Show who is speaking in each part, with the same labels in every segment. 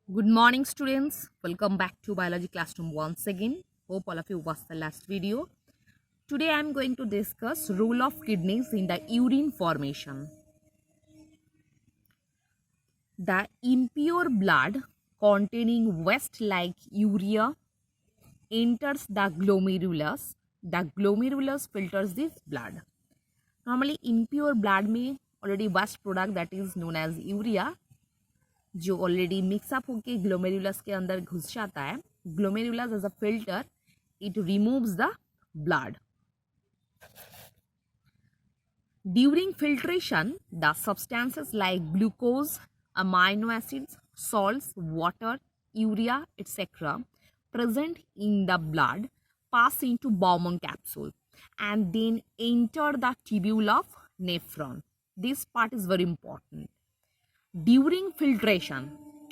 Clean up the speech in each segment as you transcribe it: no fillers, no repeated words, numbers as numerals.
Speaker 1: Good morning, students. Welcome back to biology classroom once again. Hope all of you watched the last video. Today I am going to discuss role of kidneys in the urine formation. The impure blood containing waste like urea enters the glomerulus. The glomerulus filters this blood. Normally impure blood में already waste product that is known as urea जो already mixup होके glomerulus के अंदर घुस जाता है. Glomerulus as a filter it removes the blood. During filtration the substances like glucose, amino acids, salts, water, urea, etc. present in the blood pass into Bowman capsule and then enter the tubule of nephron. This part is very important. During filtration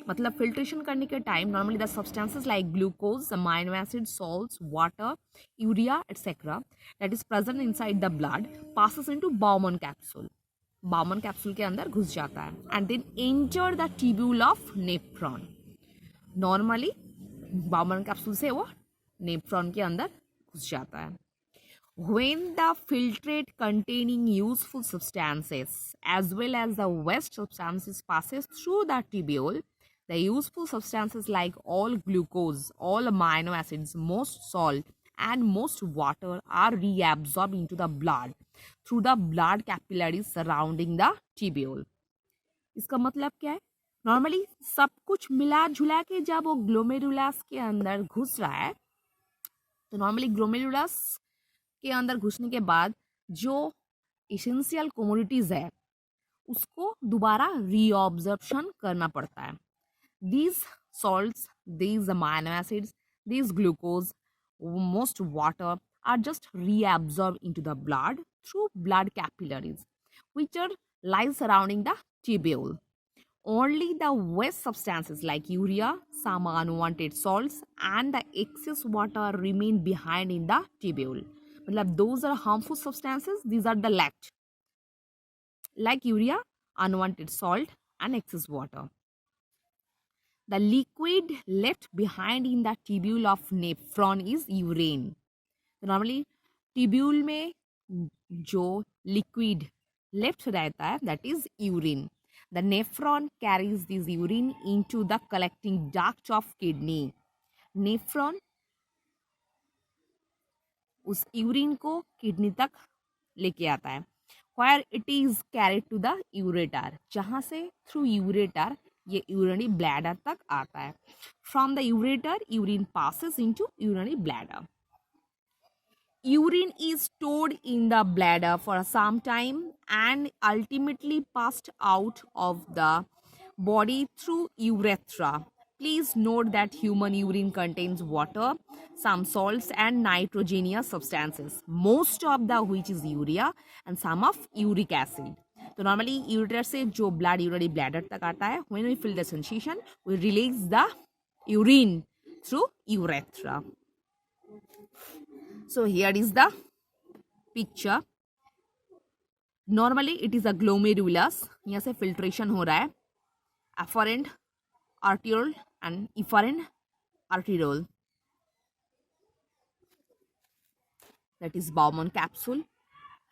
Speaker 1: मतलब filtration करने के time normally the substances like glucose, amino acid, salts, water, urea etcetera that is present inside the blood passes into Bowman capsule. Bowman capsule के अंदर घुस जाता है and then enter the tubule of nephron. Normally Bowman capsule से वो nephron के अंदर घुस जाता है. When the filtrate containing useful substances as well as the waste substances passes through the tubule, the useful substances like all glucose, all amino acids, most salt and most water are reabsorbed into the blood through the blood capillaries surrounding the tubule. इसका मतलब क्या है? Normally सब कुछ मिला जुला के जब वो ग्लोमेरुलस के अंदर घुस रहा है तो नॉर्मली ग्लोमेरुलस के अंदर घुसने के बाद जो इसेंशियल कमोडिटीज है उसको दोबारा रीऑब्जर्प्शन करना पड़ता है. These salts, these amino acids, these glucose, most water are just reabsorb into the blood through blood capillaries which are lies surrounding the tubule. Only the waste substances like urea, some unwanted salts and the excess water remain behind in the tubule. मतलब those are harmful substances, these are the left like urea, unwanted salt and excess water. The liquid left behind in the tubule of nephron is urine. Normally tubule में जो liquid left रहता है that is urine. The nephron carries this urine into the collecting duct of kidney. Nephron उस urine को kidney तक लेके आता है. Where it is carried to the ureter, जहाँ से थ्रू यूरेटर ये यूरिनरी ब्लैडर तक आता है. From the ureter, urine passes into urinary bladder. Urine is stored in the bladder for some time and ultimately passed out of the body through urethra. Please note that human urine contains water, some salts and nitrogenous substances, most of the which is urea and some of uric acid. तो normally ureter से जो blood urinary bladder तक आता है, when we feel the sensation, we release the urine through urethra. So here is the picture. Normally it is a glomerulus. यहाँ से filtration हो रहा है. Afferent arteriole and efferent arteriole. That is Bowman capsule.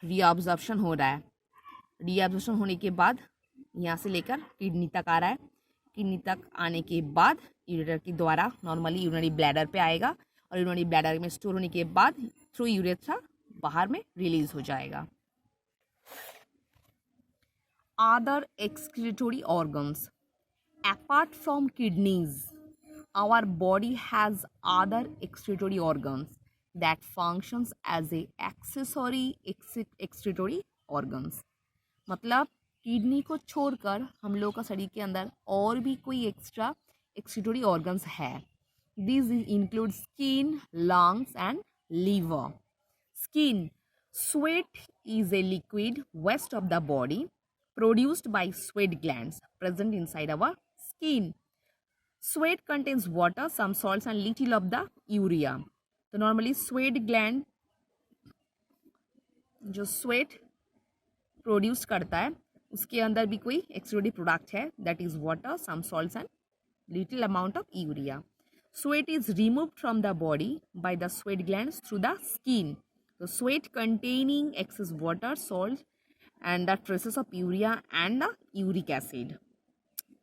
Speaker 1: Reabsorption हो रहा है. Reabsorption होने के बाद यहाँ से लेकर किडनी तक आ रहा है. किडनी तक आने के बाद यूरेटर के द्वारा नॉर्मली यूरिनरी ब्लैडर पे आएगा और यूरिनरी ब्लैडर में स्टोर होने के बाद थ्रू यूरेथ्रा बाहर में रिलीज हो जाएगा. Other excretory organs apart from kidneys our body has other excretory organs that functions as a accessory excretory organs. मतलब किडनी को छोड़कर हम लोग का शरीर के अंदर और भी कोई एक्स्ट्रा एक्सक्रीटोरी ऑर्गन्स है. These include skin, lungs and liver. Skin. Sweat is a liquid waste of the body produced by sweat glands present inside our skin. Sweat contains water, some salts and little of the urea. So normally sweat gland जो sweat produce करता है उसके अंदर भी कोई एक्सक्रीटोरी product है that is water, some salts and little amount of urea. Sweat is removed from the body by the sweat glands through the skin. So sweat containing excess water, salt, and the traces of urea and the uric acid.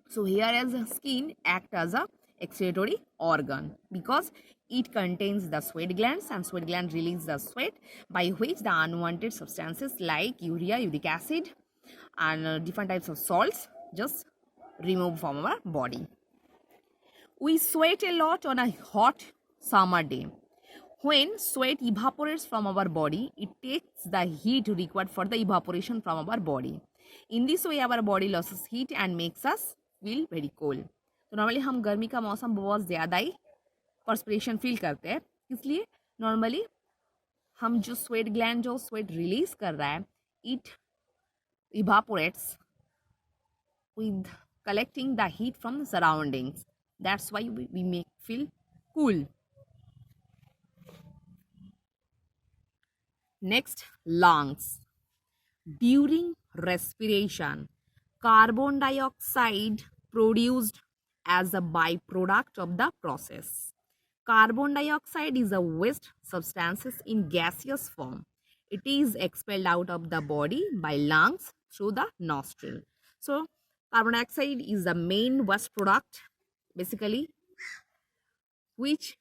Speaker 1: So here as the skin act as a excretory organ because it contains the sweat glands, and sweat gland release the sweat by which the unwanted substances like urea, uric acid, and different types of salts just removed from our body. We sweat a lot on a hot summer day. When sweat evaporates from our body, it takes the heat required for the evaporation from our body. In this way, our body loses heat and makes us feel very cold. तो normally हम गर्मी का मौसम बहुत ज़्यादा ही perspiration feel करते हैं, इसलिए नॉर्मली हम जो स्वेट ग्लैंड जो स्वेट रिलीज कर रहा है, it इवापोरेट्स with collecting the heat from the surroundings. That's why we make feel cool. Next, lungs. During respiration, carbon dioxide produced as a byproduct of the process. Carbon dioxide is a waste substances in gaseous form. It is expelled out of the body by lungs through the nostril. So, carbon dioxide is the main waste product basically which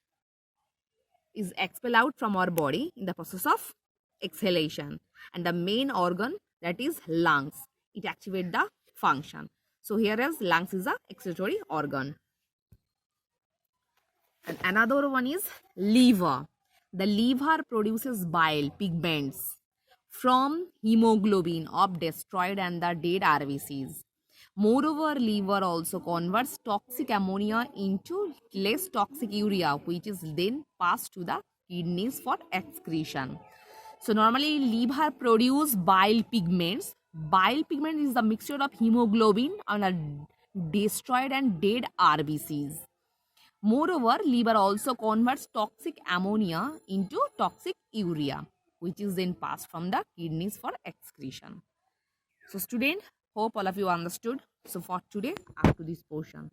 Speaker 1: is expelled out from our body in the process of exhalation, and the main organ that is lungs, it activates the function. So here is lungs is a excretory organ. And another one is liver. The liver produces bile pigments from hemoglobin of destroyed and the dead RBCs. Moreover, liver also converts toxic ammonia into less toxic urea, which is then passed to the kidneys for excretion. So normally liver produce bile pigments. Bile pigment is the mixture of hemoglobin and a destroyed and dead RBCs. Moreover, liver also converts toxic ammonia into toxic urea, which is then passed from the kidneys for excretion. So student, hope all of you understood. So for today, up to this portion.